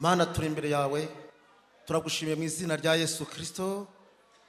Mana turi imbere yawe turagushimiye mu izina rya Yesu Kristo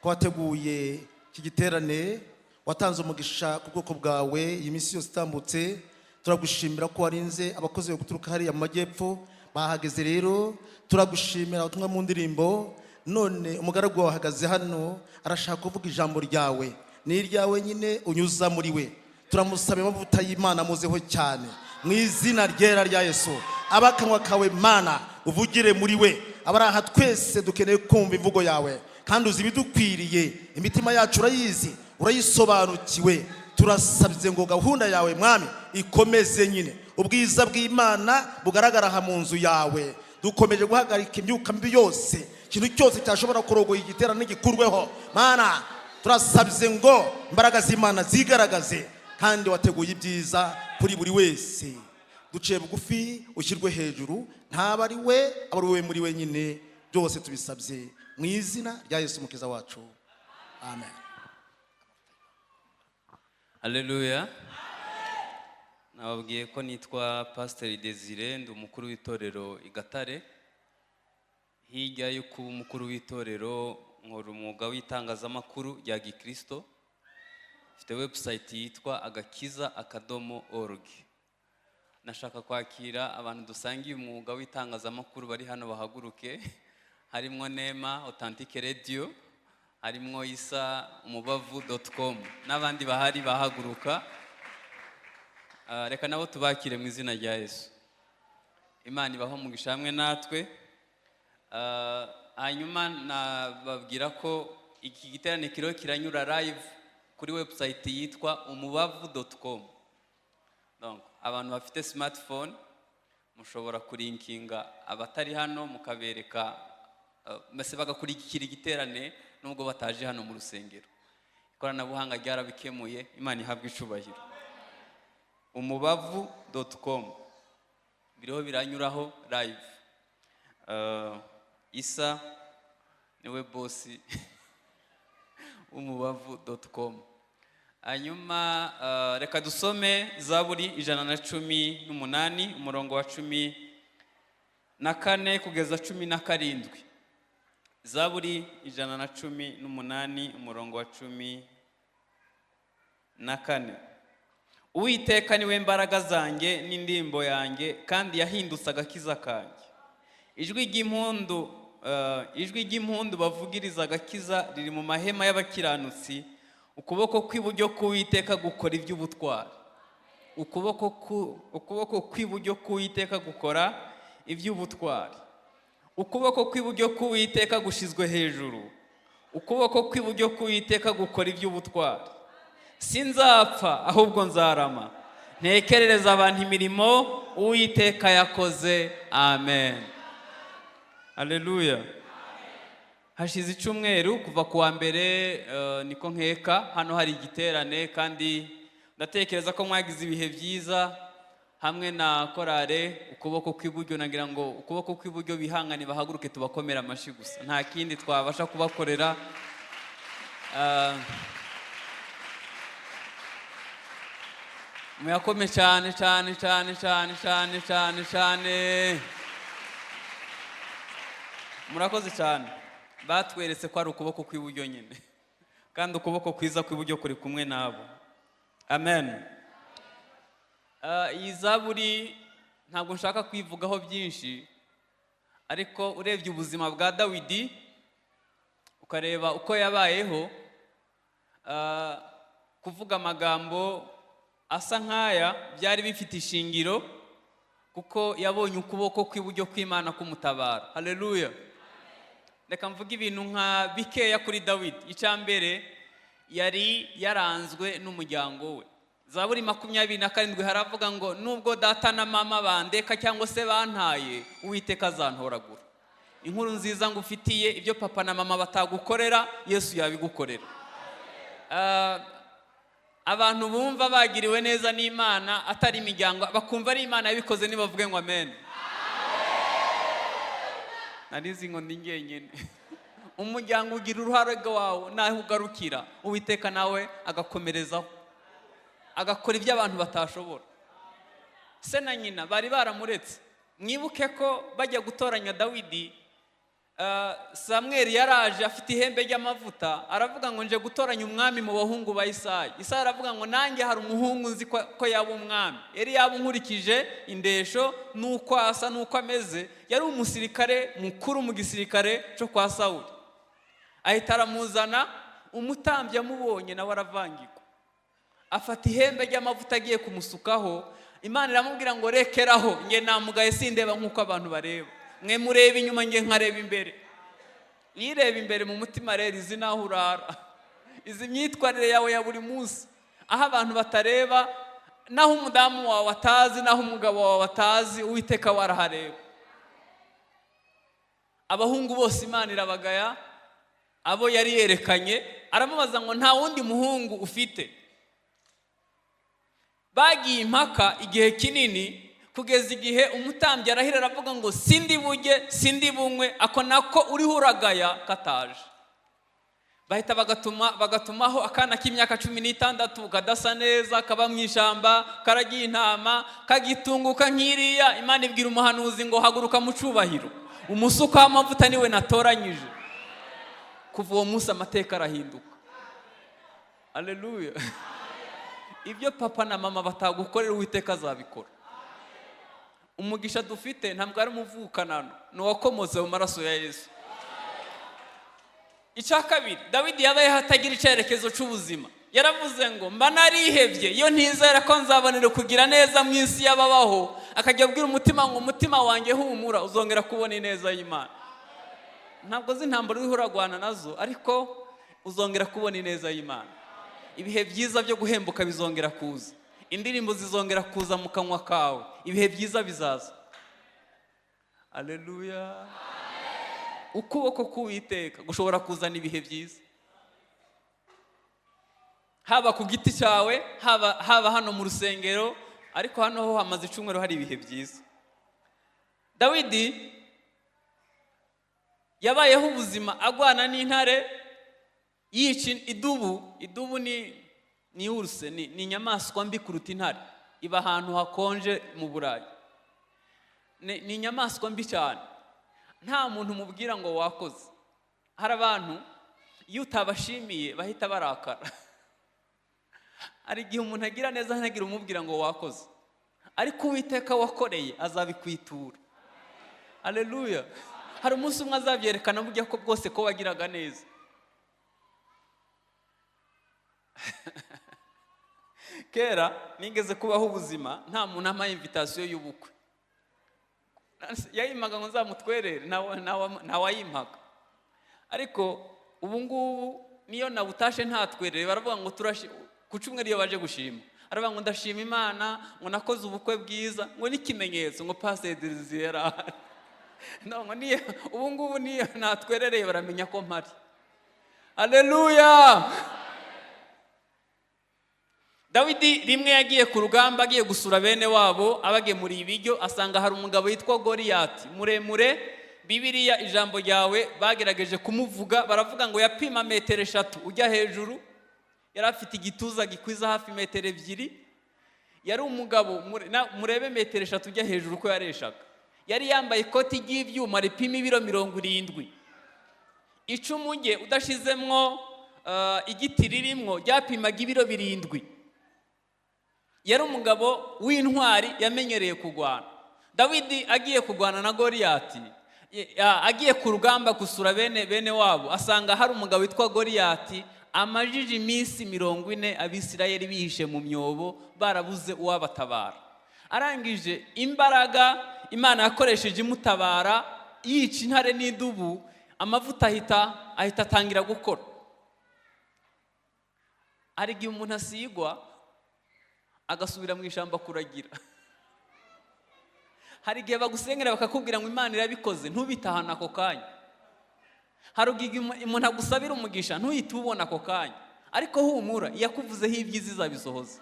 ko wateguye iki giterane watanze umugisha ku bwoko bwawe iyi minsi yose itambutse. Turagushimira ko warinze abakozi bo guturuka hariya mu majyepfo bahageze. Rero turagushimira ubutumwa mu ndirimbo, none umugaragu wawe ahagaze hano arashaka kuvuga ijambo ryawe, ni iryawe nyine unyuza muri we. Turamusaba amavuta y'Imana muzeho cyane mu izina ryera rya Yesu. Abakanwa kawe Mana uvugire muri we. Abaraha twese dukeneye kumva imvugo yawe kandi uzi ibidukwiriye, imitima yacu urayizi urayisobanukiwe. Turasabye ngo gahunda yawe Mwami ikomeze nyine, ubwiza bw'Imana bugaragara aha mu nzu yawe. Dukomeje guhagarika imyuka mbi yose, ikintu cyose cyashobora kurogoya igiterane gikurweho. Mana turasabye ngo imbaraga z'Imana zigaragaze, kandi wateguye ibyiza kuri buri wese. Duciye bugufi ushyirwe hejuru, ntaba ari we aba ari we muri we nyine. Byose tubisabye mu izina rya Yesu Mukiza wacu, amen. Haleluya. Nababwiye ko nitwa Pastor Desiré, ndi umukuru w'itorero i Gatare. Hirya yo kuba umukuru w'itorero nkora umwuga w'itangazamakuru rya Gikristo. Mfite website yitwa agakiza.org. Nashaka kwakira abantu dusangiye umwuga w'itangazamakuru bari hano bahaguruke. Harimo Nema Authentique Radio, harimo Isa umubavu.com n'abandi bahari bahaguruka. Reka nabo tubakire mu izina rya Yesu. Imana ibaho umugisha hamwe natwe. Hanyuma nababwira ko iki giterane kiriho kiranyura live kuri website yitwa umubavu.com. Donc abantu bafite smartphone mushobora kulinkinga abatari hano mukabereka mbese bagakurikira igiterane nubwo bataje hano mu rusengero. Ikoranabuhanga ryarabikemuye, Imana ihabwe icubahiro. umubavu.com biriho biranyuraho live. Isa niwe boss umubavu.com. Hanyuma reka dusome Zaburi 118 umurongo wa 14 kugeza 17. Zaburi 118 umurongo wa 14. Uwiteka niwe mbaraga zanjye n'indimbo yanjye, kandi yahindutse agakiza kanjye. Ijwi ry'impundu bavugiriza agakiza riri mu mahema y'abakiranutsi. Ukuboko kw'iburyo k'Uwiteka gukora iby'ubutwari. Ukuboko kw'iburyo k'Uwiteka gukora iby'ubutwari. Ukuboko kw'iburyo k'Uwiteka gushizwe hejuru. Ukuboko kw'iburyo k'Uwiteka gukora iby'ubutwari. Sinzapfa ahubwo nzarama, ntekerereza abantu imirimo Uwiteka yakoze. Amen. Haleluya. Hashize icyumweru kuva kuwa mbere niko nkeka hano hari igiterane, kandi ndatekereza ko mwagize ibihe byiza hamwe na korale ukuboko kw'iburyo. Nagira ngo ukuboko kw'iburyo bihangane bahaguruke tubakomera amashi gusa, nta kindi twabasha kubakorera. Muyakome cyane cyane cyane cyane cyane cyane cyane. Murakoze cyane. Batweretse ko ari ukuboko kw'iburyo nyine, kandi ukuboko kwiza kw'iburyo kuri kumwe nabo. Amen. Iyi Zaburi ntabwo nshaka kwivugaho byinshi, ariko urebye ubuzima bwa Dawidi ukareba uko yabayeho, kuvuga amagambo asa nk'aya byari bifite ishingiro, kuko yabonye ukuboko kw'iburyo kw'Imana kumutabara. Haleluya. Reka mvuga ibintu nka bikeya kuri Dawidi. Icyambere, yari yaranzwe n'umuryango we. Zaburi 27 haravuga ngo nubwo data na mama bandeka cyangwa se bantaye, Uwiteka azantoragura. Inkuru nziza ngufitiye, ibyo papa na mama batagukorera Yesu yabigukorera. Abantu bumva bagiriwe neza n'Imana atari imiryango, bakumva ari Imana yabikoze, nibavuge ngo amen. Narizi ngo ndi ngenyene. Umuryango ugira uruhare rwawo naho ugarukira, Uwiteka nawe agakomerezaho, agakora ibyo abantu batashobora. Se na nyina bari baramuretse, mwibuke ko bajya gutoranya Dawidi, Samweli yaraje afite ihembe ry'amavuta, aravuga ngo nje gutoranya umwami mu bahungu ba Isayi. Isayi aravuga ngo nanjye hari umuhungu nzi ko yaba umwami. Yari yabunkurikije indesho nuko asa nuko ameze, yari umusirikare mukuru mu gisirikare cyo kwa Sawuli. Ahita aramuzana, umutambyi amubonye nawe aravangirwa, afata ihembe ry'amavuta agiye kumusukaho. Imana iramubwira ngo rekeraho, nge namugaye sindeba nk'uko abantu bareba, mwe mureba inyuma nge nkareba imbere. Yireba imbere mu mutima rero izi naho urara, izi myitwarire yawe ya buri munsi, aho abantu batareba, naho umudamu wawe atazi, naho umugabo wawe atazi, Uwiteka warahareba. Abahungu bose Imana irabagaya, abo yari yerekanye, aramubaza ngo nta wundi muhungu ufite. Bagiye impaka igihe kinini, kugeza igihe umutambyi arahira aravuga ngo sindi burye sindi bunywe, ako nako uriho uragaya kataje. Bahita bagatumaho akana k'imyaka 16 kadasa neza, kaba mu ishamba, karagiye intama, kagitunguka nkiriya. Imana ibwira umuhanuzi ngo haguruka mu cubahiro, umusuka w'amavuta niwe natoranyije. Kuva uwo munsi amateka arahinduka. Haleluya. Ibyo papa na mama batagukorera Uwiteka azabikora. Umugisha dufite ntabwo ari umuvukanano, ni uwakomotse mu maraso ya Yesu. Icya kabiri, Dawidi yabaye hatagira icyerekezo cy'ubuzima. Yaravuze ngo mba narihebye iyo ntizera ko nzabonera kugira neza mu isi y'ababaho, akajya abwira umutima ngo umutima wanjye humura, uzongera kubona ineza y'Imana. Ntabwo z'intambara uriho uragwana nazo, ariko uzongera kubona ineza y'Imana. Ibihe byiza byo guhembuka bizongera kuza, indirimbo zizongera kuza mu kanwa kawe, ibihe byiza bizaza. Haleluya. Ukuboko k'Uwiteka gushobora kuzana ibihe byiza, haba ku giti cyawe, haba hano mu rusengero, ariko hano ho hamaze icumweru hari ibihe byiza. Dawidi yabayeho ubuzima agwana n'intare, yica idubu. Idubu ni uruse, ni inyamaswa mbi kuruta intare, iba ahantu hakonje mu Burayi. Ni inyamaswa mbi cyane, nta muntu mubwira ngo wakoze. Hari abantu iyo utabashimiye bahita barakara. Hari igihe umuntu agira neza ntagire umubwira ngo wakoze, ariko Uwiteka wakoreye azabikwitura. Haleluya. Hari umunsi umwe azabyerekana burya ko bwose ko wagiraga neza. Kera nigeze kubaho ubuzima nta muntu amaye invitation y'ubukwe, yayimaga ngo nzamutwerere, ntawayimpaga. Ariko ubu ngubu niyo nawutashe ntatwerere, baravuga ngo ku cyumweru iyo baje gushima, aravuga ngo ndashima Imana ngo nakoze ubukwe bwiza, ngo n'ikimenyetso ngo Pastor Desiré ngo niyo ubu ngubu niyo natwerereye baramenya ko mpari. Haleluya. Dawidi rimwe yagiye ku rugamba, agiye gusura bene wabo, abagemuriye ibiryo, asanga hari umugabo yitwa Goliyati muremure. Bibiliya ijambo ryawe bagerageje kumuvuga, baravuga ngo yapima 3 metero ujya hejuru, yari afite igituza gikwiza hafi 2 metero. Yari umugabo murebe 3 metero ujya hejuru ko yareshaga. Yari yambaye ikoti ry'ibyuma ripima ibiro 70. Icumu rye udashizemwo igiti ririmo ryapimaga ibiro 7. Yari umugabo w'intwari yamenyereye kugwana. Dawidi agiye kugwana na Goliyati, agiye ku rugamba gusura bene wabo, asanga hari umugabo witwa Goliyati amajije iminsi 40 Abisirayeli bihishe mu myobo, barabuze uwabatabara. Arangije imbaraga Imana yakoresheje imutabara, yica intare n'idubu, amavuta ahita atangira gukora. Ari igihe umuntu asigwa agasubira mu ishamba kuragira. Hari igihe bagusengera bakakubwira ngo Imana irabikoze, ntubitahana ako kanya. Hari igihe umuntu agusabira umugisha ntuhite ubona ako kanya, ariko humura, yakuvuzeho ibyiza izabisohoza.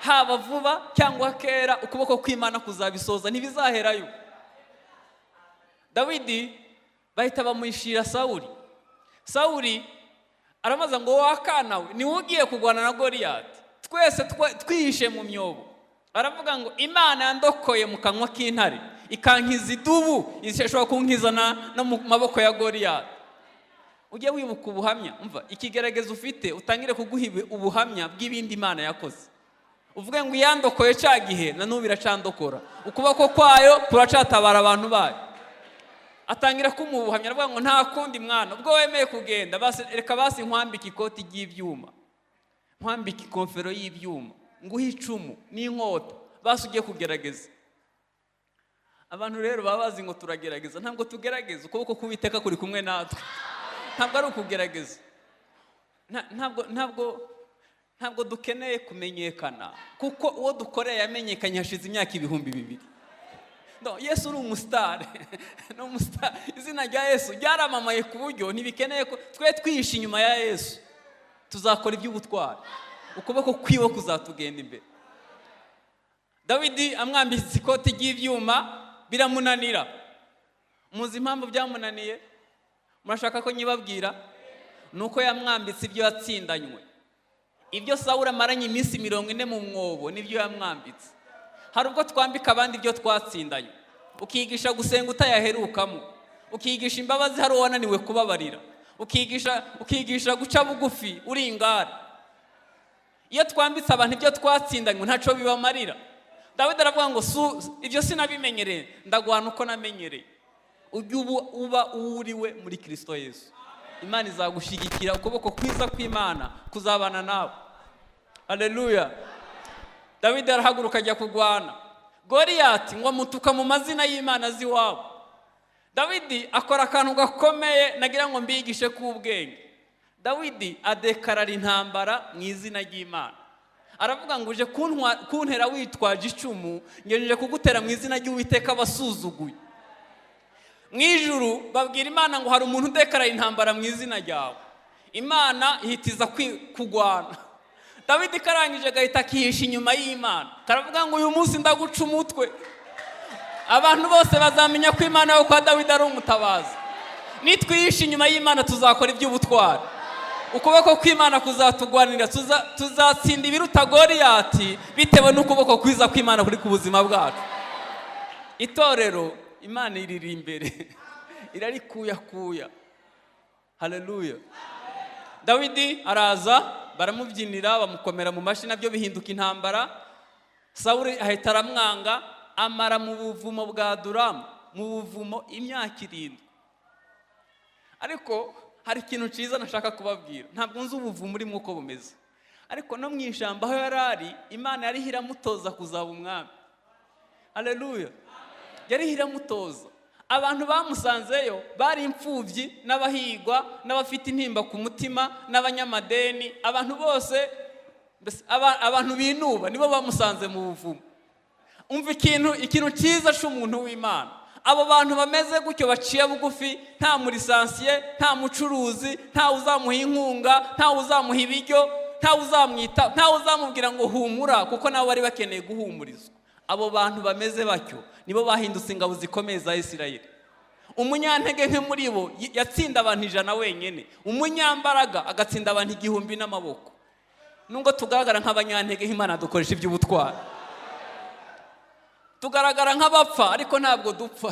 Haba vuba cyangwa kera, ukuboko kw'Imana kuzabisohoza, ntibizaherayo. Dawidi bahita bamwishira Sawuli aramaza ngo wakana we ni ugiye kugwana na Goliyati, twese twihishe mu myobo. Aravuga ngo Imana yandokoye mu kanwa k'intare, ikankiza idubu, ishobora kunkizana no mu maboko ya Goliyati. Ujye wibuka ubuhamya, umva ikigerageza ufite utangire kuguha ubuhamya bw'ibindi Imana yakoze. Uvuge ngo yandokoye cya gihe na n'ubu iracandokora, ukuboko kwayo kuracatabara abantu bayo. Atangira kumubuhamya aravuga ngo nta kundi mwana, ubwo wemeye kugenda reka basi nkwambike ikoti ry'ibyuma, nkwambike ikofero y'ibyuma, nguhe icumu n'inkota, basi ugiye kugerageza. Abantu rero baba bazi ngo turagerageza, ntabwo tugerageza, ukuboko k'Uwiteka kuri kumwe natwe, ntabwo ari ukugerageza. Ntabwo dukeneye kumenyekana, kuko uwo dukoreye yamenyekanye hashize imyaka 2,000. No, Yesu uri umusitari. No umusitari. Izina rya Yesu ryaramamaye ku buryo ntibikeneye ko twe twihisha inyuma ya Yesu. Tuzakora iby'ubutwari. Ukuboko kwiwe kuzatugenda imbere. Dawidi amwambitse ikoti ry'ibyuma biramunanira. Muzi impamvu byamunaniye? Murashaka ko nyibabwira? Nuko yamwambitse ibyo yatsindanywe. Ibyo Sawuli amaranye iminsi 40 mu mwobo nibyo yamwambitse. Hari ubwo twambika abandi ibyo twatsindanye, ukigisha gusenga utayaherukamo, ukigisha imbabazi hari uwananiwe kubabarira, ukigisha guca bugufi uri ingare. Iyo twambitse abantu ibyo twatsindanywe ntaco bibamarira. Dawidi aravuga ngo ibyo sinabimenyereye, ndagwana uko namenyereye. Ujye uba uriwe muri Kristo Yesu. Imana izagushigikira, ukuboko kwiza kw'Imana kuzabana nawe. Haleluya. Dawidi arahaguruka ajya kurwana. Goliyati ngo amutuka mu mazina y'Imana z'iwabo. Dawidi akora akantu gakomeye nagira ngo mbigishe k'ubwenge. Dawidi adekarara intambara mu izina ry'Imana. Aravuga ngo uje kuntera witwaje icumu, ngejeje kugutera mu izina ry'Uwiteka basuzuguye. Mwijuru babwira Imana ngo hari umuntu udekarara intambara mu izina ryawe. Imana ihitiza kugwana. Dawidi karangije gahita kihisha inyuma y'Imana. Karavuga ngo uyu munsi ndaguca umutwe. Abantu bose bazamenya ko Imana yo kwa Dawidi ari umutabazi. Nitwihisha inyuma y'Imana tuzakora iby'ubutwari. Ukuboko kw'Imana kuzatugwanira, tuzatsinda ibiruta Goliyati bitewe n'ukuboko kwiza kw'Imana kuri ku buzima bwacu. Itorero Imana iriri imbere. Irarikuyakuya. Haleluya. Dawidi araza, baramubyinira, bamukomera mu mashi, nabyo bihinduka intambara. Sawuli ahita aramwanga, amara mu buvumo bwa Duramu, mu buvumo imyaka 7. Ariko hari ikintu cyiza nashaka kubabwira. Ntabwo nzi ubuvumo urimo uko bumeze, ariko no mu ijambo aho yarari Imana yari hiramutoza kuzaba umwami. Haleluya. Yari hiramutoza. Abantu bamusanzeyo bari imfubyi n'abahigwa n'abafite intimba ku mutima n'abanyamadeni, abantu bose abantu binuba nibo bamusanze mu buvumo. Umva ikintu cyiza cy'umuntu w'Imana. Abo bantu bameze gutyo baciye bugufi, nta murisansiye, nta mucuruzi, nta uzamuha inkunga, nta uzamuha ibiryo, nta uzamwita, nta uzamubwira ngo humura, kuko nabo bari bakeneye guhumurizwa. Abo bantu bameze batyo nibo bahindutse ingabo zikomeye za Isirayeli. Umunyantege nke muri bo yatsinda abantu 100 wenyene, umunyambaraga agatsinda abantu 1000 n'amaboko. Nubwo tugaragara nk'abanyantege, Imana dukoresha iby'ubutwari. Tugaragara nk'abapfa ariko ntabwo dupfa.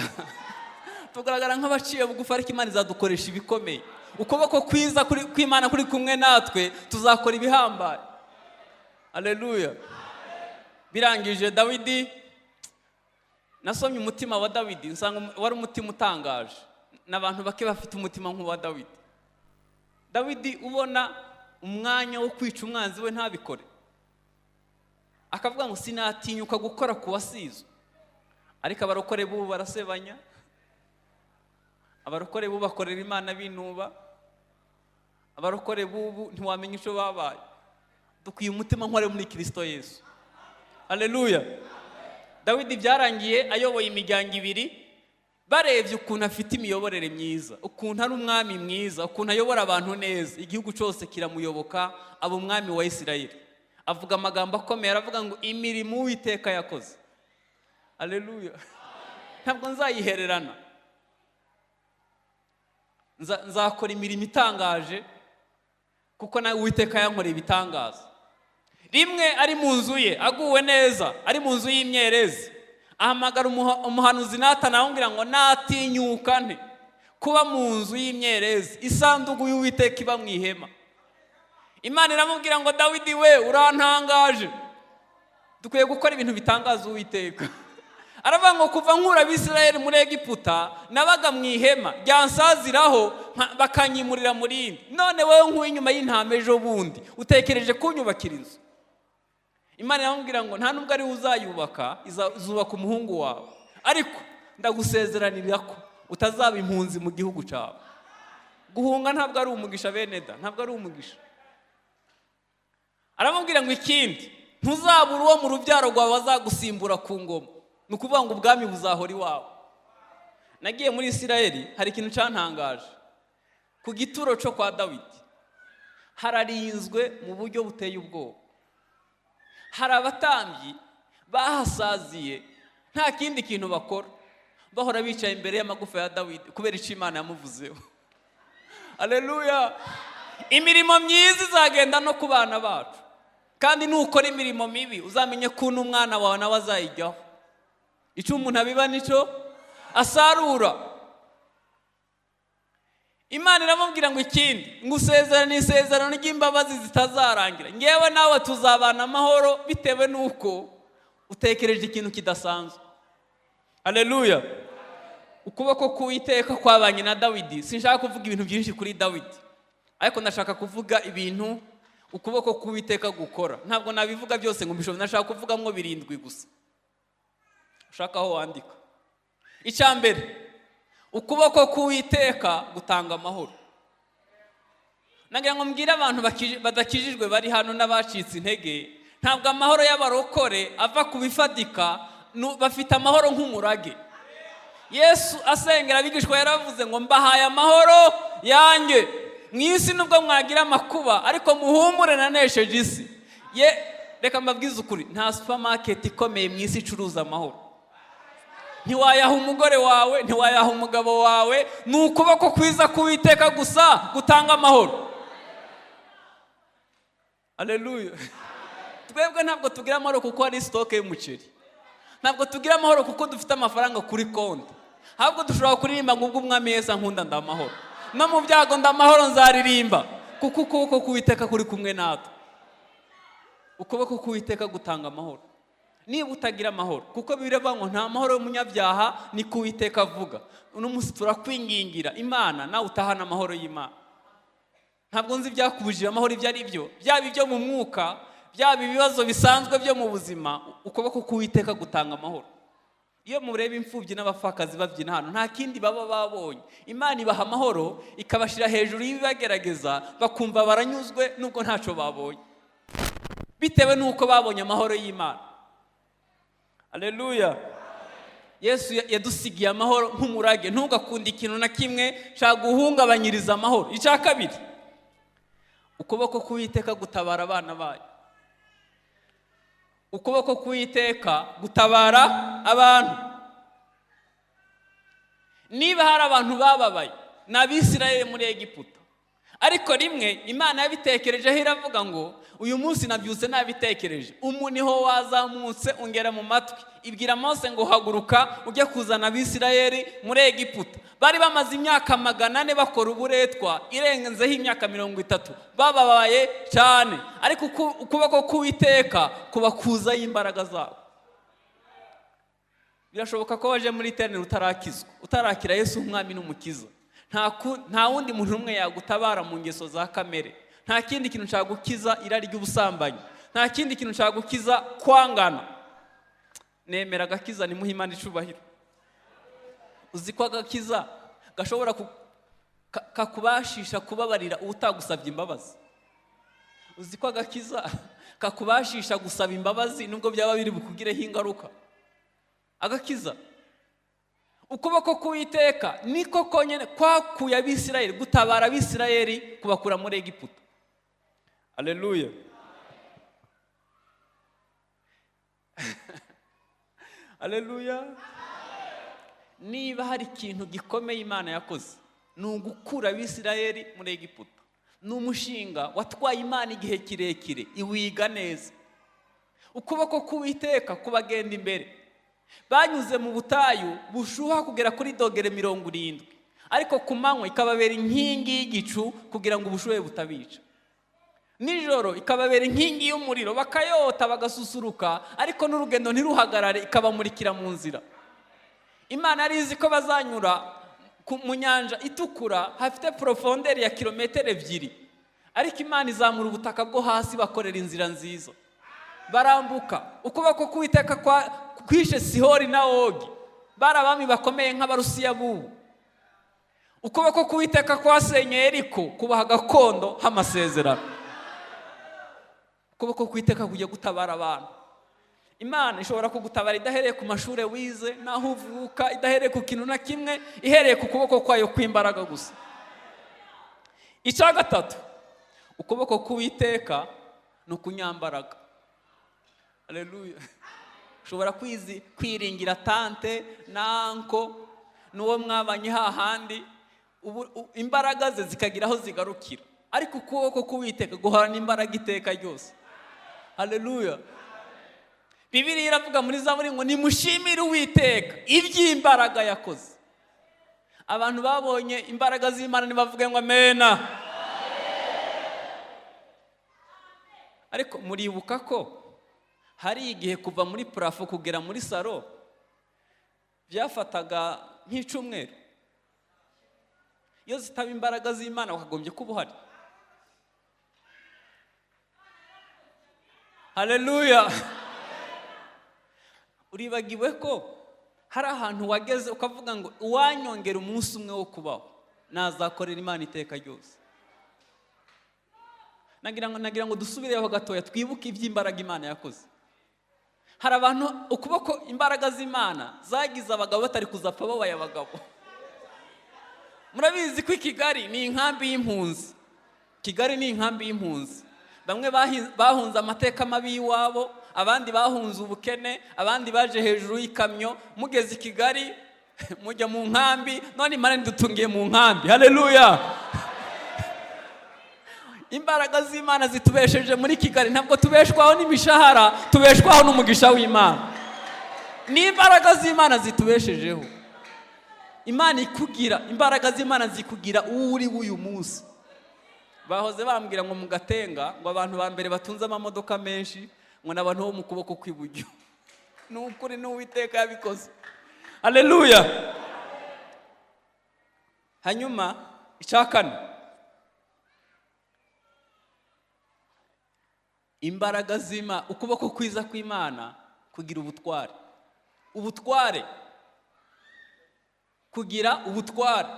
Tugaragara nk'abaciye bugufi ariko Imana izadukoresha ibikomeye. Ukuboko kwiza kw'Imana kuri kumwe natwe, tuzakora ibihambaye. Haleluya. Birangije Dawidi, nasomye umutima wa Dawidi, nsanga wari umutima utangaje. N'abantu bake bafite umutima nk'uwa Dawidi. Dawidi ubona umwanya wo kwica umwanzi we ntabikore. Akavuga ngo sinatinyuka gukora ku wasizwe. Ariko abarokore bubu barasebanya. Abarokore bubu bakorera Imana binuba. Abarokore bubu ntiwamenya icyo babaye. Dukwiye umutima nkware muri Kristo Yesu. Haleluya. Dawidi byarangiye ayoboye imiryango 2, barebye ukuntu afite imiyoborere myiza, ukuntu ari umwami mwiza, ukuntu ayobora abantu neza, igihugu cyose kiramuyoboka, aba umwami wa Isirayeli. Avuga amagambo akomeye, aravuga ngo imirimo Uwiteka yakoze. Haleluya. Ntabwo nzayihererana. Nzakora imirimo itangaje kuko nawe Uwiteka yankoreye ibitangaza. Rimwe ari mu nzu ye aguwe neza, ari mu nzu y'imyerezi, ahamagara umuhanuzi Natani amubwira ngo natinyuka nte kuba mu nzu y'imyerezi, isanduku y'Uwiteka iba mu ihema. Imana iramubwira ngo Dawidi we urantangaje, dukwiye gukora ibintu bitangaza Uwiteka. Aravuga ngo kuva nkura Abisirayeli muri Egiputa nabaga mu ihema ryansaziraho bakanyimurira muri indi, none wowe nkuye inyuma y'intama ejo bundi utekereje kunyubakira inzu. Imana iramubwira ngo nta nubwo ari uzayubaka, izubaka umuhungu wawe, ariko ndagusezeranira ko utazaba impunzi mu gihugu cyawe. Guhunga ntabwo ari umugisha beneda, ntabwo ari umugisha. Aramubwira ngo ikindi, ntuzabura uwo mu rubyaro rwawe azagusimbura ku ngoma. Ni ukuvuga ngo ubwami buzahora iwawe. Nagiye muri Isirayeli, hari ikintu cyantangaje. Ku gituro cyo kwa Dawidi hararinzwe mu buryo buteye ubwoba. Hari abatambyi bahasaziye nta kindi kintu bakora, bahora bicaye imbere y'amagufa ya Dawidi kubera icyo Imana yamuvuzeho. Haleluya! Imirimo myiza izagenda no ku bana bacu, kandi nukora imirimo mibi uzamenye ko n'umwana wawe nawe azayijyaho. Icyo umuntu abiba nicyo asarura. Imana iramubwira ngo ikindi, ngusezerana isezerano ry'imbabazi zitazarangira, ngewe nawe tuzabana amahoro bitewe nuko utekereje ikintu kidasanzwe. Haleluya! Ukuboko k'Uwiteka kwabanye na Dawidi. Sinshaka kuvuga ibintu byinshi kuri Dawidi, ariko ndashaka kuvuga ibintu ukuboko k'Uwiteka gukora. Ntabwo nabivuga byose ngo mbishobora, ndashaka kuvugamo 7 gusa. Ushaka aho wandika. Icyambere, ukuboko k'Uwiteka gutanga amahoro. Nagira ngo mbwire abantu badakijijwe bari hano n'abacitse intege, ntabwo amahoro y'abarokore ava ku bifadika, bafite amahoro nk'umurage. Yesu asengera abigishwa yaravuze ngo mbahaye amahoro yanjye, mu isi nubwo mwagira amakuba ariko muhumure nanesheje isi. Reka mbabwize ukuri, nta supermarket ikomeye mu isi icuruza amahoro. Ntiwayaha umugore wawe, ntiwayaha umugabo wawe, ni ukuboko kwiza k'Uwiteka gusa gutanga amahoro. Haleluya! Twebwe ntabwo tugira amahoro kuko hari stock y'umuceri, ntabwo tugira amahoro kuko dufite amafaranga kuri konti, ahubwo dushobora kuririmba ngo ubwo umwami Yesu ankunda ndamahoro, no mu byago ndamahoro nzaririmba, kuko ukuboko k'Uwiteka kuri kumwe natwe. Ukuboko k'Uwiteka gutanga amahoro. Niba utagira amahoro, kuko bireba ngo nta mahoro y'umunyabyaha, ni k'Uwiteka avuga. Uno munsi turakwingingira Imana nawe utahana amahoro y'Imana. Ntabwo nzi byakubujije amahoro ibyo ari byo, byaba ibyo mu mwuka, byaba ibibazo bisanzwe byo mu buzima. Ukuboko k'Uwiteka gutanga amahoro. Iyo mureba imfubyi n'abapfakazi babyina hano, nta kindi baba babonye. Imana ibaha amahoro, ikabashira hejuru y'ibibagerageza, bakumva baranyuzwe nubwo ntaco babonye, bitewe nuko babonye amahoro y'Imana. Haleluya! Yesu yadusigiye amahoro nk'umurage. Ntugakunde ikintu na kimwe cyaguhungabanyiriza amahoro. Icya kabiri, ukuboko k'Uwiteka gutabara abana bayo. Ukuboko k'Uwiteka gutabara abantu. Niba hari abantu bababaye n'Abisirayeli muri Egiputa, ariko rimwe Imana yabitekerejeho iravuga ngo uyu munsi nabyutse nabitekereje, umuniho wazamutse ungera mu matwi, ibwira Mose ngo haguruka ujye kuzana Abisirayeli muri Egiputa. Bari bamaze imyaka 400 bakora uburetwa, irengezeho imyaka 30, bababaye cyane, ariko ukuboko k'Uwiteka kubakuza y'imbaraga zabo. Birashoboka ko waje muri eternity utarakizwa, utarakira Yesu umwami n'umukiza. Nta wundi muntu umwe yagutabara mu ngeso za kamere. Nta kindi kintu cyagukiza irari ry'ubusambanyi, nta kindi kintu cyagukiza kwangana. Nemera agakiza ni muhimana icubahiro. Uzi ko agakiza gashobora kakubashisha kubabarira utagusabye imbabazi. Uzi ko agakiza kakubashisha gusaba imbabazi nubwo byaba biri bukugireho ingaruka. Agakiza, ukuboko k'Uwiteka niko konyene kwakuye Abisirayeli, gutabara Abisirayeli kubakura muri Egiputa. Haleluya! Haleluya! Niba hari ikintu gikomeye Imana yakoze, ni ugukura Abisirayeli muri Egiputa. Ni umushinga watwaye Imana igihe kirekire, iwiga neza. Ukuboko k'Uwiteka kubagenda imbere. banyuze mu butayu bushuha kugera kuri dogere 70, ariko ku manywa ikababera inkingi y'igicu kugira ngo ubushuhe butabica. Nijoro ikababera inkingi y'umuriro, bakayota bagasusuruka, ariko n'urugendo ntiruhagarare, ikabamurikira mu nzira. Imana arizi ko bazanyura mu nyanja itukura hafite profondeur ya kilometero 2, ariko Imana izamura ubutaka bwo hasi bakorera inzira nziza, barambuka. Ukuboko k'Uwiteka kwishe Sihori na Ogi, barabami bakomeye nk'abarusiya bubu. Ukuboko k'Uwiteka kwasenye Yeriko, kubaha gakondo h'amasezerano. Ukuboko k'Uwiteka kujya gutabara abantu. Imana ishobora kugutabara idahereye ku mashuri wize naho uvuka, idahereye ku kintu na kimwe, ihereye ku kuboko kwayo kw'imbaraga gusa. Icya gatatu, ukuboko k'Uwiteka ni ukunyambaraga. Haleluya. Ushobora kwiringira tante nanko n'uwo mwabanye hahandi, imbaraga ze zikagira aho zigarukira, ariko ukuboko k'Uwiteka guhorana imbaraga iteka ryose. Haleluya. Bibiliya iravuga muri Zaburi ngo nimushimire Uwiteka iby'imbaraga yakoze. Abantu babonye imbaraga z'Imana nibavuge ngo amena. Ariko muribuka ko hari igihe kuva muri parafo kugera muri saro byafataga nk'icumweru. Iyo zitaba imbaraga z'Imana wakagombye kuba uhari. Haleluya. Uribagiwe ko hari ahantu wageze ukavuga ngo uwanyongera umunsi umwe wo kubaho nazakorera Imana iteka ryose. Nagira ngo dusubireho gatoya twibuke iby'imbaraga Imana yakoze. Hari abantu ukuboko imbaraga z'Imana zagize abagabo batari kuzapfa babaye abagabo. Murabizi ko Kigali ni inkambi y'impunzi. Kigali ni inkambi y'impunzi. Bamwe bahunze amateka mabi y'iwabo, abandi bahunze ubukene, abandi baje hejuru y'ikamyo. Mugeze Kigali mujya mu nkambi, none Imana ndutungiye mu nkambi. Haleluya. Imbaraga z'Imana zitubesheje muri Kigali, ntabwo tubeshwaho n'imishahara, tubeshwaho n'umugisha w'Imana. Ni imbaraga z'Imana zitubeshejeho. Imana ikugira, imbaraga z'Imana zikugira uri uyu munsi. Bahoze bambwira ngo mugatenga ngo abantu ba mbere batunze amamodoka menshi ngo n'abantu bo mu kuboko kw'iburyo. N'ukuri n'Uwiteka yabikoze. Haleluya. Hanyuma icyakane, imbaraga z'Imana, ukuboko kwiza kw'Imana kugira ubutware. Ubutware. Kugira ubutware.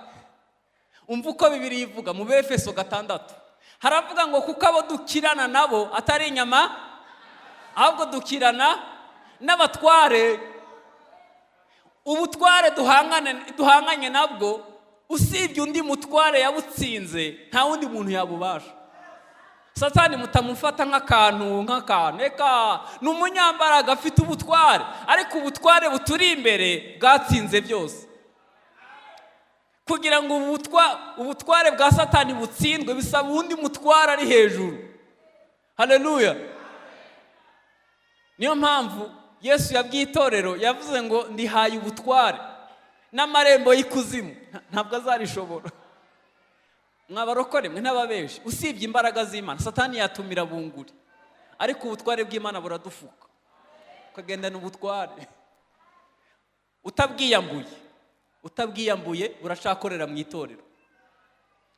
Umva uko Bibiliya ivuga mu Befeso 6. Haravuga ngo kuko abo dukirana nabo atari inyama, ahubwo dukirana n'abatware. Ubutware duhanganye nabwo, usibye undi mutware yabutsinze, nta wundi muntu yabubasha. Satani mutamufata nk'akantu. Eka ni umunyambaraga afite ubutware, ariko ubutware buturi imbere bwatsinze byose. Kugira ngo ubutware bwa Satani butsindwe bisaba undi mutware ari hejuru. Haleluya. Niyo mpamvu Yesu yabwiye itorero, yavuze ngo ndihaye ubutware n'amarembo y'ikuzimu ntabwo azarishobora. Mwabarokore mwe n'ababeshi, usibye imbaraga z'Imana Satani yatumira bunguri, ariko ubutware bw'Imana buradufuka. Ukagendana ubutware utabwiyambuye uracakorera mu itorero.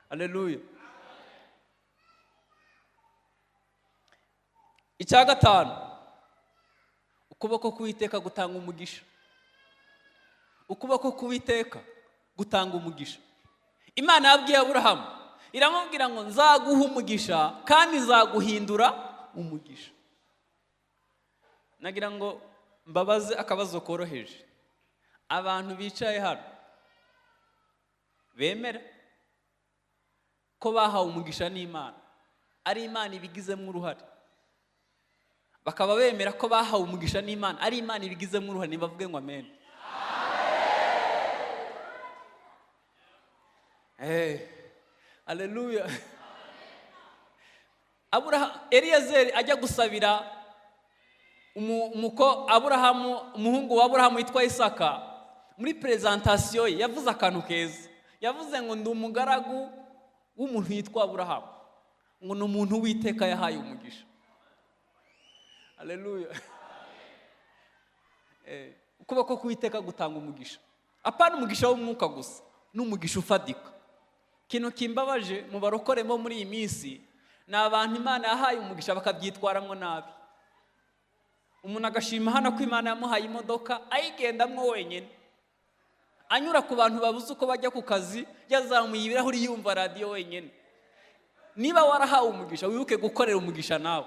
Haleluya. Icya gatanu, ukuboko k'Uwiteka gutanga umugisha. Ukuboko k'Uwiteka gutanga umugisha. Imana yabwiye Aburahamu, iramubwira ngo nzaguha umugisha kandi nzaguhindura umugisha. Nagira ngo mbabaze akabazo koroheje. Abantu bicaye hano bemera ko bahawe umugisha n'Imana, ari Imana ibigizemo uruhare? Bakaba bemera ko bahawe umugisha n'Imana, ari Imana ibigizemo uruhare? Nibavuge ngo amen. Haleluya. Eliyezeri ajya gusabira umuhungu wa Aburahamu witwa Isaka, muri presentation ye yavuze akantu keza. Yavuze ngo ndi umugaragu w'umuntu yitwa Aburahamu, ngo ni umuntu Uwiteka yahaye umugisha. Haleluya. Ukuboko kw'Uwiteka gutanga umugisha, apana umugisha w'umwuka gusa, n'umugisha ufadika. Kintu kimbabaje mu barokoremo muri iyi minsi ni abantu Imana yahaye umugisha bakabyitwaramwo nabi. Umuntu agashima hano ko Imana yamuhaye imodoka ayigendamwo wenyine, anyura ku bantu babuze uko bajya ku kazi, yazamuye ibirahuri yumva radio wenyine. Niba warahawe umugisha, wibuke gukorera umugisha nawe.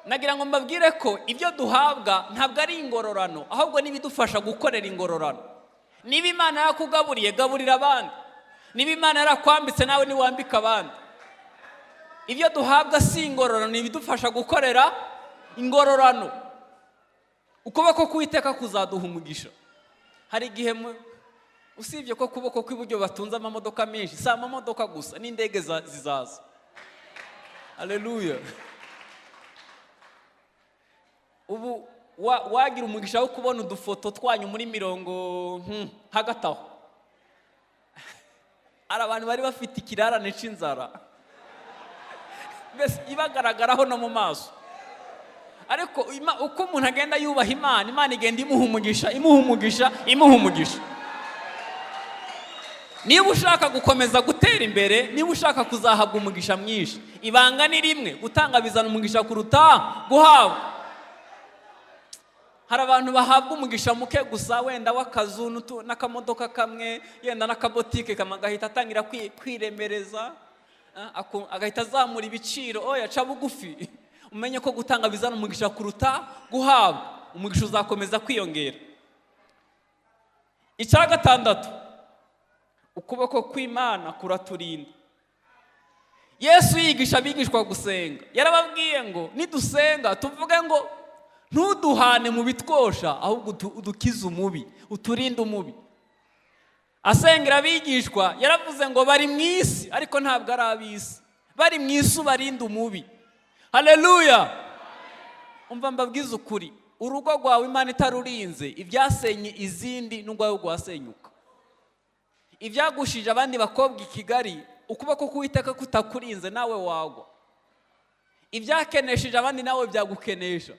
Nagira ngo mbabwire ko ibyo duhabwa ntabwo ari ingororano, ahubwo n'ibidufasha gukorera ingororano. Niba Imana yakugaburiye, gaburira abandi. Niba Imana yarakwambitse, nawe niwambika abandi. Ibyo duhabwa si ingororano, n'ibidufasha gukorera ingororano. Ukuboko kw'Uwiteka kuzaduha umugisha. Hari igihe usibye ko kuboko kw'iburyo batunze amamodoka menshi, si amamodoka gusa, n'indege zizaza. Haleluya. Ubu wagira umugisha wo kubona udufoto twanyu muri mirongo hagati aho. Ari abantu bari bafite ikirarane c'inzara, mbese ibagaragaraho no mu maso. Ariko uko umuntu agenda yubaha Imana, Imana igenda imuha umugisha. Niba ushaka gukomeza gutera imbere, niba ushaka kuzahabwa umugisha mwinshi, ibanga ni rimwe: gutanga bizana umugisha kuruta guhabwa. Hari abantu bahabwa umugisha muke gusa, wenda w'akazu n'akamodoka kamwe, yenda n'akabotike kamwe, agahita atangira kwiremereza, agahita azamura ibiciro. Oya, ca bugufi, umenye ko gutanga bizana umugisha kuruta guhabwa. Umugisha uzakomeza kwiyongera. Icya gatandatu, ukuboko kw'Imana kuraturinda. Yesu yigisha abigishwa gusenga, yarababwiye ngo nidusenga tuvuge ngo ntuduhane mu bitwosha, ahubwo udukize umubi, uturinde umubi. Asengera abigishwa yaravuze ngo bari mu isi ariko ntabwo ari ab'isi, bari mu isi ubarinde umubi. Haleluya. Umva mbabwiza ukuri, urugo rwawe Imana itarurinze, ibyasenye izindi n'urwawe rwasenyuka. Ibyagushije abandi bakobwa i Kigali, ukuboko k'Uwiteka kutakurinze nawe wagwa. Ibyakenesheje abandi nawe byagukenesha.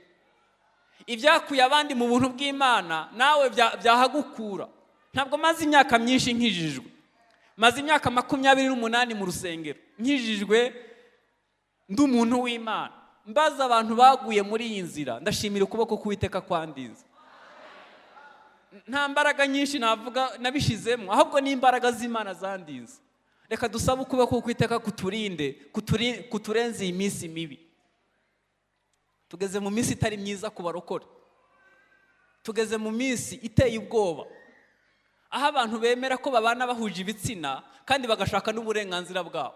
Ibyakuye abandi mu buntu bw'Imana nawe byahagukura. Ntabwo maze imyaka myinshi nkijijwe, maze imyaka 28 mu rusengero nkijijwe, ndi umuntu w'Imana. Mbaza abantu baguye muri iyi nzira, ndashimira ukuboko k'Uwiteka kwandinze. Nta mbaraga nyinshi navuga nabishizemo, ahubwo ni imbaraga z'Imana zandinze. Reka dusabe ukuboko k'Uwiteka kuturenze iyi minsi mibi. Tugeze mu minsi itari myiza ku barokore, tugeze mu minsi iteye ubwoba, aho abantu bemera ko babana bahuje ibitsina kandi bagashaka n'uburenganzira bwabo.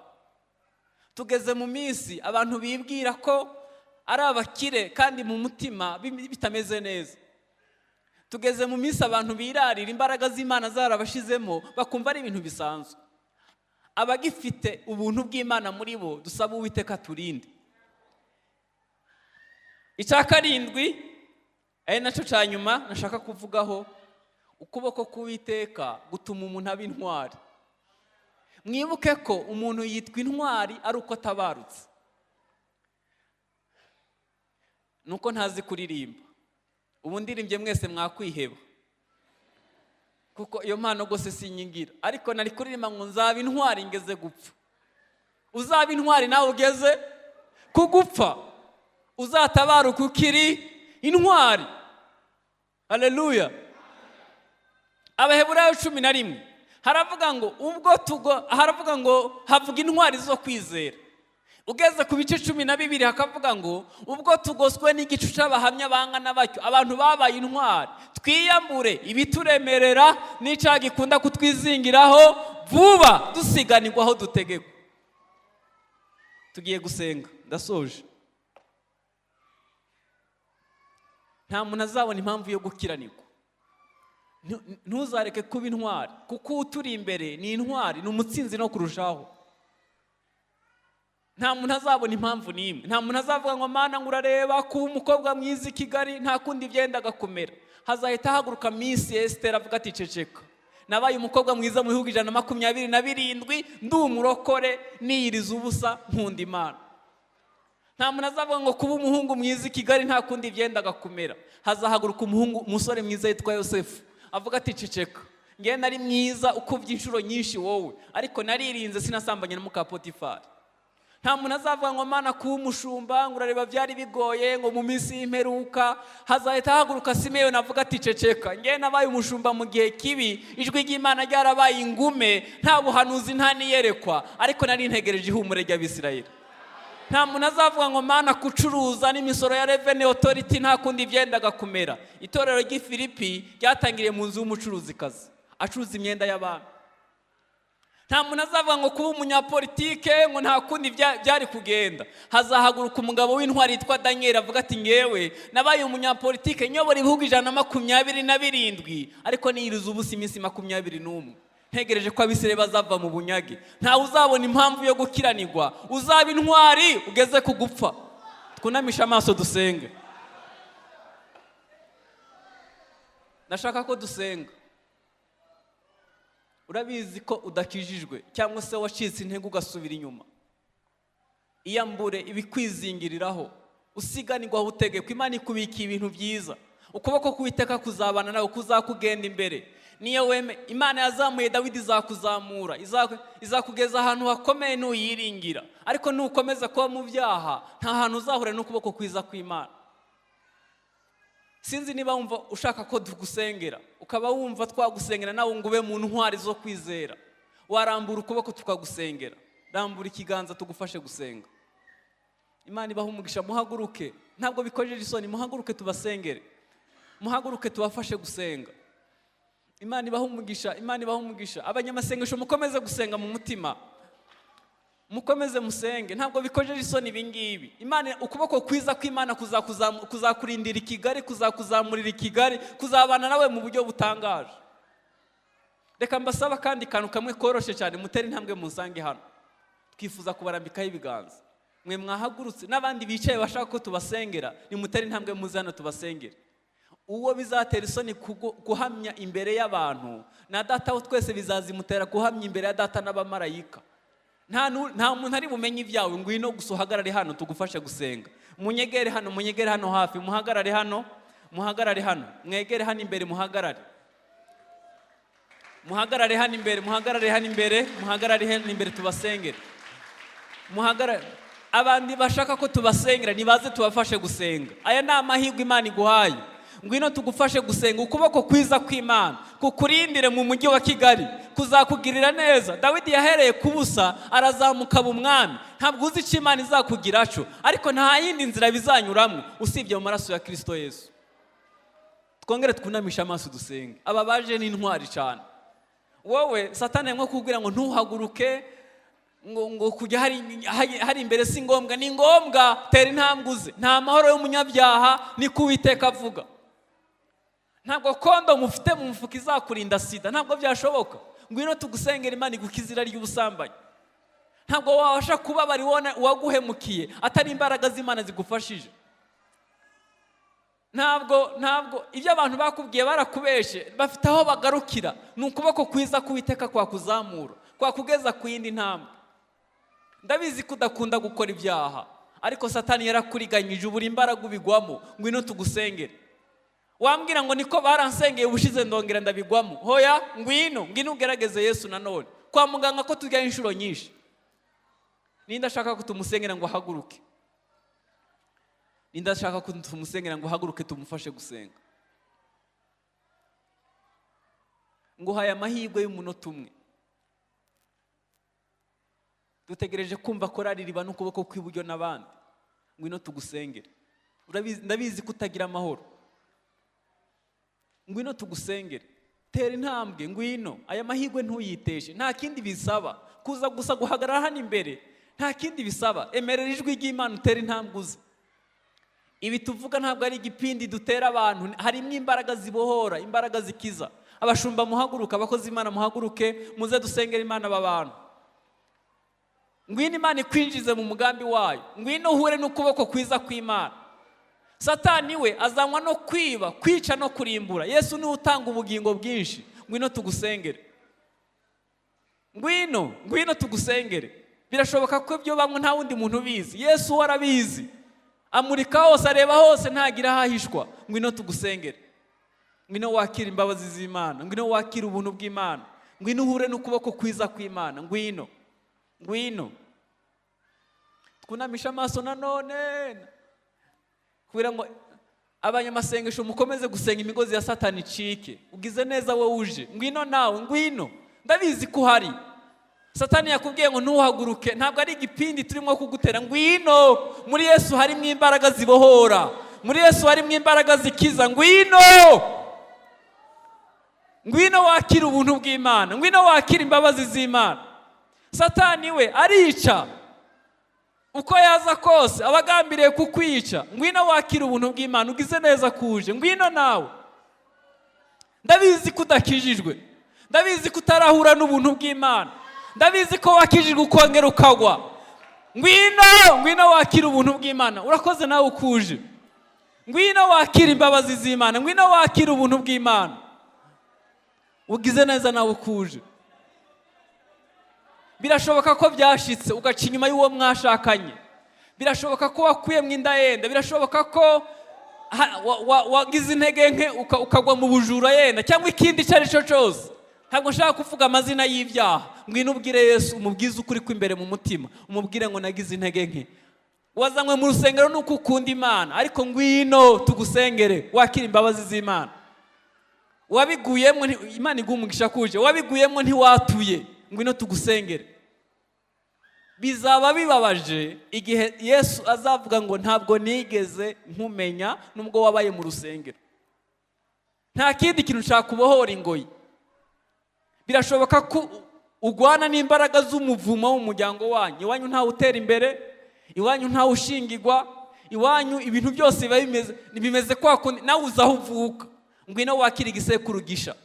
Tugeze mu minsi abantu bibwira ko ari abakire kandi mu mutima bitameze neza. Tugeze mu minsi abantu birarira imbaraga z'Imana zarabashizemo, bakumva ari ibintu bisanzwe. Abagifite ubuntu bw'Imana muri bo, dusaba Uwiteka turinde. Icya karindwi, ari nacyo cya nyuma nashaka kuvugaho, ukuboko k'Uwiteka gutuma umuntu aba intwari. Mwibuke ko umuntu yitwa intwari ari uko atabarutse. Nuko ntazi kuririmba. Ubu ndirimbye mwese mwakwiheba, kuko iyo mpano gose sinyingira. Ariko nari kuririmba ngo nzaba intwari ngeze gupfa. Uzaba intwari nawe ugeze kugupfa, uzatabaruka ukiri intwari. Haleluya. Abaheburayo 11 haravuga ngo havuga intwari zo kwizera. Ugeze ku bice 12 hakavuga ngo ubwo tugoswe n'igicu c'abahamya bangana batyo, abantu babaye intwari, twiyambure ibituremerera n'icyaha gikunda kutwizingiraho vuba, dusiganirwa aho dutegekwa. Tugiye gusenga, ndasoje. Nta muntu azabona impamvu yo gukiranirwa. Ntuzareke kuba intwari, kuko uturi imbere ni intwari, ni umutsinzi no kurushaho. nta muntu azabona impamvu n'imwe, nta muntu azavuga ngo mana ngo urareba kuba umukobwa mwiza i Kigali nta kundi byendaga kumera. Hazahita haguruka Miss Esther avuga ati ceceka, nabaye umukobwa mwiza mu bihugu 127 ndi umurokore niyiriza ubusa nkunda Imana. Nta muntu azavuga ngo kuba umuhungu mwiza i Kigali nta kundi byendaga kumera. Hazahaguruka umusore mwiza yitwa Yosefu avuga ati ceceka, nge nari mwiza ukubye inshuro nyinshi wowe, ariko naririnze sinasambanye na muka Potifari. Nta muntu azavuga ngo mana kuba umushumba ngo urareba byari bigoye ngo mu minsi y'imperuka. Hazahita haguruka Simeyoni avuga ati ceceka, nge nabaye umushumba mu gihe kibi, ijwi ry'Imana ryarabaye ingume, nta buhanuzi nta niyerekwa, ariko nari ntegereje ihumure ry'Abisirayeli. Nta muntu azavuga ngo mana kucuruza n'imisoro ya Revenue Authority nta kundi byendaga kumera. Itorero ry'i Filipi ryatangiriye mu nzu y'umucuruzikazi acuruza imyenda y'abantu. Nta muntu azavuga ngo kuba umunyapolitike ngo nta kundi byari kugenda. Hazahaguruka umugabo w'intwari yitwa Daniel avuga ati ngewe nabaye umunyapolitike nyobora ibihugu 127 ariko niyiriza ubusa iminsi 21, ntegereje ko Abisirayeli bazava mu bunyage. Ntawe uzabona impamvu yo gukiranirwa, uzaba intwari ugeze ku gupfa. Twunamisha amaso dusenge. Ndashaka ko dusenga. Urabizi ko udakijijwe cyangwa se wacitse intege ugasubira inyuma. Iyambure ibikwizingiriraho, usiganirwa aho utegekwa. Imana ikubikiye ibintu byiza. Ukuboko kw'Uwiteka kuzabana nawe, kuzakugenda imbere. Niyo weme Imana yazamuye Dawidi izakuzamura, izakugeza ahantu hakomeye nuyiringira. Ariko nukomeza kuba mu byaha nta hantu uzahura n'ukuboko kwiza kw'Imana. Sinzi niba wumva ushaka ko tugusengera, ukaba wumva twagusengera nawe ngo ube mu ntwari zo kwizera, warambura ukuboko tukagusengera. Rambura ikiganza tugufashe gusenga. Imana ibaha umugisha, muhaguruke. Ntabwo bikojeje isoni, muhaguruke tubasengere. Muhaguruke tubafashe gusenga. Imana ibaha umugisha, Imana ibaha umugisha. Abanyamasengesho mukomeze gusenga mu mutima, mukomeze musenge, ntabwo bikojeje isoni ibingibi. Imana, ukuboko kwiza kw'Imana kuzakurindira i Kigali, kuzakuzamurira i Kigali, kuzabana nawe mu buryo butangaje. Reka mbasaba kandi kantu kamwe koroshe cyane, mutera intambwe musange hano. Twifuza kubarambikaho ibiganza. Mwe mwahagurutse n'abandi bicaye bashaka ko tubasengera, ni mutera intambwe muze hano tubasengere. Uwo bizatera isoni guhamya imbere y'abantu na data wo twese bizazimutera guhamya imbere ya data n'abamarayika. Nta muntu ari bumenye ibyawe, ngwino gusohagarare hano tugufashe gusenga. Munyegere hano hafi, muhagarare hano, mwegere hano imbere, muhagarare hano imbere tubasengere. Abandi bashaka ko tubasengera nibaze tubafashe gusenga. Aya ni amahirwe Imana iguhaye. Ngwino tugufashe gusenga. Ukuboko kwiza kw'Imana kukurindire mu mujyi wa Kigali, kuzakugirira neza. Dawidi yahereye kubusa arazamuka umwami. Ntabwo uzi icyo Imana izakugiracho, ariko nta yindi nzira bizanyuramo usibye mu maraso ya Kristo Yesu. Twongere twunamisha amaso dusenge. Aba baje ni intwari cyane. Wowe Satani nko kubwira ngo ntuhaguruke, ngo kujya hari imbere si ngombwa. Ni ngombwa, tera intambwe uze. Nta mahoro y'umunyabyaha ni ko Uwiteka avuga. Ntabwo kondo mufite mu mufuka izakurinda sida, ntabwo byashoboka. Ngwino tugusengera Imana igukizira ry'ubusambanyi. Ntabwo wabasha kubabara uwaguhemukiye atari imbaraga z'Imana zigufashije. Ntabwo ibyo abantu bakubwiye barakubeshe, bafite aho bagarukira. Ni ukuboko kwiza k'Uwiteka kwakuzamura, kwakugeza ku yindi ntambwe. Ndabizi ko udakunda gukora ibyaha, ariko Satani yarakuriganyije, ubura imbaraga ubigwamo. Ngwino tugusengere. Wambwira ngo niko baransengeye ubushize ndongera ndabigwamo. Hoya, ngwino ugerageze Yesu nanone. Kwa muganga ko tujya inshuro nyinshi. Ninda shaka ko tumusengera ngo haguruke. Tumufashe gusenga. Nguhaye amahirwe y'umunota umwe. Dutegereje kumva korari riba n'ukuboko kw'iburyo n'abandi. Ngwino tugusengere. Ndabizi kutagira amahoro. Ngwino tugusengere. Tera intambwe, ngwino. Aya mahirwe ntuyiteshe. Nta kindi bisaba. Kuza gusa guhagarara hano imbere. Nta kindi bisaba. Emerera ijwi ry'Imana utera intambwe uze. Ibi tuvuga ntabwo ari igipindi dutera abantu. Harimo imbaraga zibohora, imbaraga zikiza. Abashumba muhaguruka, abakozi Imana muhaguruke, muze dusengera Imana aba bantu. ngwino Imana ikwinjize mu mugambi wayo, ngwino uhure n'ukuboko kwiza kw'Imana. Satani we azanywa no kwiba, kwica no kurimbura. Yesu niwe utanga ubugingo bwinshi. Ngwino tugusengere, ngwino tugusengere. Birashoboka ko ibyo bamwe nta wundi muntu ubizi, Yesu warabizi, amurika hose, areba hose, ntagira ahahishwa. Ngwino tugusengere, ngwino wakira imbabazi z'Imana, ngwino wakira ubuntu bw'Imana, ngwino uhure n'ukuboko kwiza kw'Imana. Ngwino twunamisha amaso nanone, kugira ngo abanyamasengesho mukomeze gusenga imigozi ya Satani icike. Ugize neza wowe uje, ngwino nawe, ngwino. Ndabizi ko hari Satani yakubwiye ngo ntuhaguruke, ntabwo ari igipindi turimo kugutera. Ngwino, muri Yesu harimo imbaraga zibohora, muri Yesu harimo imbaraga zikiza. Ngwino wakira ubuntu bw'Imana, ngwino wakira imbabazi z'Imana. Satani we arica uko yaza kose, abagambiriye kukwica. Ngwino wakira ubuntu bw'Imana, ugize neza kuje. Ngwino nawe, ndabizi ko udakijijwe, ndabizi ko utarahura n'ubuntu bw'Imana, ndabizi ko wakijijwe ukongera ukagwa. Ngwino wakira ubuntu bw'Imana. Urakoze nawe ukuje, ngwino wakira imbabazi z'Imana, ngwino wakira ubuntu bw'Imana. Ugize neza nawe ukuje. Birashoboka ko byashitse ugaca inyuma y'uwo mwashakanye, birashoboka ko wakuye mu inda yenda, birashoboka ko wagize intege nke ukagwa mu bujura yenda, cyangwa ikindi icyo ari cyo cyose. Ntabwo nshaka kuvuga amazina y'ibyaha. Ngwino ubwire Yesu, umubwize ukuri kw'imbere mu mutima, umubwire ngo nagize intege nke. Wazanywe mu rusengero nuko ukunda Imana, ariko ngwino tugusengere, wakira imbabazi z'Imana. Wabiguyemo, Imana iguha umugisha kuje. Wabiguyemo ntiwatuye, ngwino tugusengere. Bizaba bibabaje igihe Yesu azavuga ngo ntabwo nigeze nkumenya nubwo wabaye mu rusengero. Nta kindi kintu nshaka kubohora ingoyi. Birashoboka ko ugwana n'imbaraga z'umuvumo w'umuryango wanyu. Iwanyu ntawe utera imbere, iwanyu ntawe ushingirwa, iwanyu ibintu byose biba bimeze kwa kundi nawe uzaho uvuka. Ngwino wakira igisekuru gisha,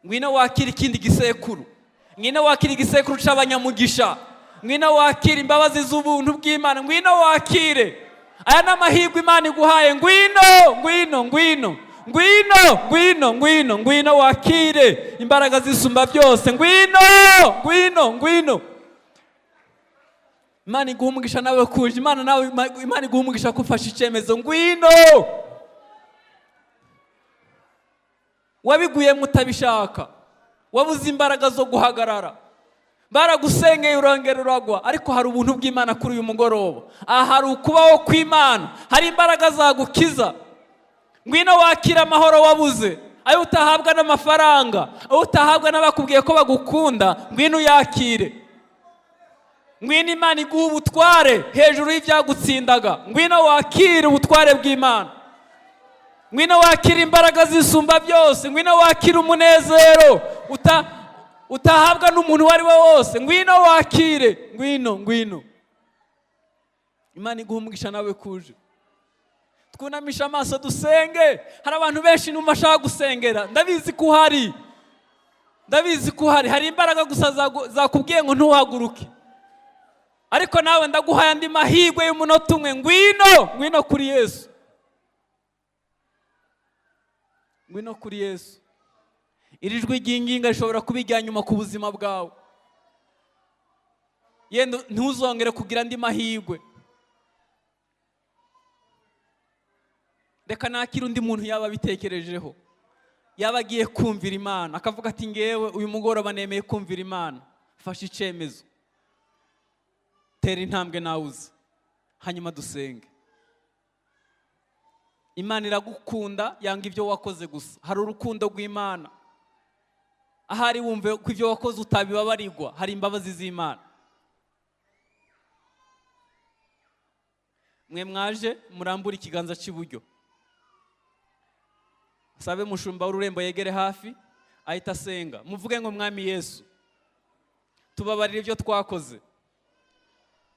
ngwino wakira ikindi gisekuru, ngwino wakira igisekuru c'abanyamugisha, ngwino wakira imbabazi z'ubuntu bw'Imana. Ngwino wakire aya n'amahirwe Imana iguhaye. Ngwino wakire imbaraga zisumba byose. Ngwino Imana iguha umugisha nawe kuje. Imana iguha umugisha kufasha icyemezo. Ngwino. Wabiguye mutabishaka, wabuze imbaraga zo guhagarara, baragusengeye urongera uragwa, ariko hari ubuntu bw'Imana kuri uyu mugoroba. Hari ukubaho kw'Imana, hari imbaraga zagukiza. Ngwino wakira amahoro wabuze, ayo utahabwa n'amafaranga, ayo utahabwa n'abakubwiye ko bagukunda. Ngwino uyakire. Ngwino Imana iguha ubutware hejuru y'ibyagutsindaga. Ngwino wakire ubutware bw'Imana. Ngwino wakira imbaraga zisumba byose. Ngwino wakira umunezero utahabwa n'umuntu wari we wose. Ngwino wakire. Ngwino Imana iguha umugisha nawe kuje. Twunamisha amaso dusenge. Hari abantu benshi numva ashaka gusengera. Ndabizi ko uhari. Hari imbaraga gusa zakubwiye ngo ntuhaguruke, ariko nawe ndaguhaye andi mahirwe y'umunota umwe. Ngwino kuri Yesu. Ngwino kuri Yesu. Iri jwi ry'inginga rishobora kubijya nyuma ku buzima bwawe. Yenda ntuzongere kugira andi mahirwe. Reka nakira undi muntu yaba bitekerejeho, yaba agiye kumvira Imana, akavuga ati ngewe uyu mugoroba nemeye kumvira Imana. Fasha icyemezo, tera intambwe nawe uze, hanyuma dusenge. Imana iragukunda, yanga ibyo wakoze gusa. Hari urukundo rw'Imana. Ahari wumve ko ibyo wakoze utabibabarirwa, hari imbabazi z'Imana. Mwe mwaje murambura ikiganza cy'iburyo. Sabe mushumba w'ururembo yegere hafi, ahita asenga. Muvuge ngo Mwami Yesu, tubabarire ibyo twakoze,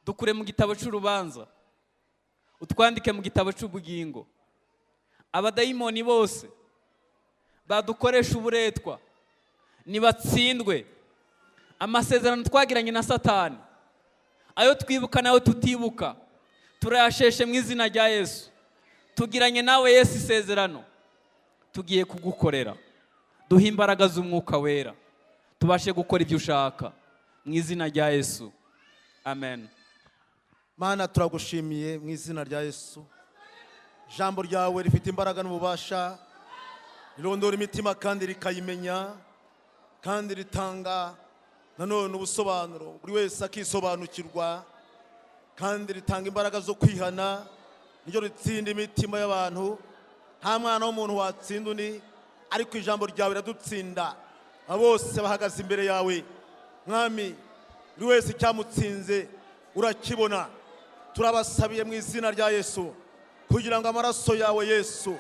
dukure mu gitabo cy'urubanza, utwandike mu gitabo cy'ubugingo. Abadayimoni bose badukoresha uburetwa nibatsindwe. Amasezerano twagiranye na Satani ayo twibuka n'ayo tutibuka turayasheshe mu izina rya Yesu. Tugiranye nawe Yesu isezerano, tugiye kugukorera. Duha imbaraga z'umwuka wera, tubashe gukora ibyo ushaka mu izina rya Yesu, amen. Mana turagushimiye mu izina rya Yesu. Ijambo ryawe rifite imbaraga n'ububasha, rirondora imitima kandi rikayimenya, kandi ritanga nanone ubusobanuro buri wese akisobanukirwa, kandi ritanga imbaraga zo kwihana, niryo ritsinda imitima y'abantu. Nta mwana w'umuntu watsinda undi, ariko ijambo ryawe riradutsinda. Bose bahagaze imbere yawe Mwami, buri wese icyamutsinze urakibona. Turabasabiye mu izina rya Yesu kugira ngo amaraso yawe Yesu,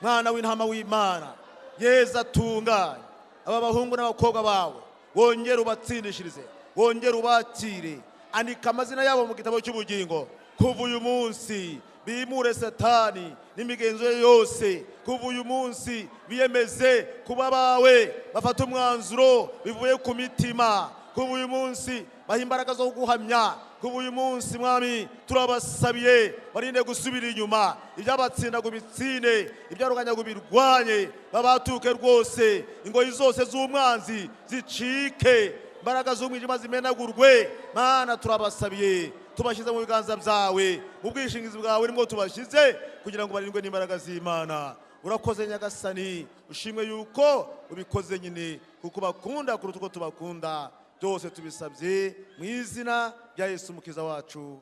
mwana w'intama w'Imana, yeza atunganye aba bahungu n'abakobwa bawe. Wongere ubatsindishirize, wongere ubakire, andika amazina yabo mu gitabo cy'ubugingo. Kuva uyu munsi bimure Satani n'imigenzo ye yose. Kuva uyu munsi biyemeze kuba bawe, bafata umwanzuro bivuye ku mitima. Kuva uyu munsi baha imbaraga zo guhamya. Kuva uyu munsi Mwami turabasabiye, barinde gusubira inyuma. Ibyabatsinda gubitsine, ibyaruganya gubirwanye, babatuke rwose. Ingoyi zose z'umwanzi zicike, imbaraga z'umwijima zimenagurwe. Mana turabasabiye, tubashyize mu biganza byawe, mu bwishingizi bwawe nimwo tubashyize, kugira ngo barindwe n'imbaraga z'Imana. Urakoze Nyagasani, ushimwe yuko ubikoze nyine, kuko bakunda kuruta uko tubakunda. Byose tubisabye mu izina rya Yesu Umukiza wacu,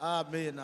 amen.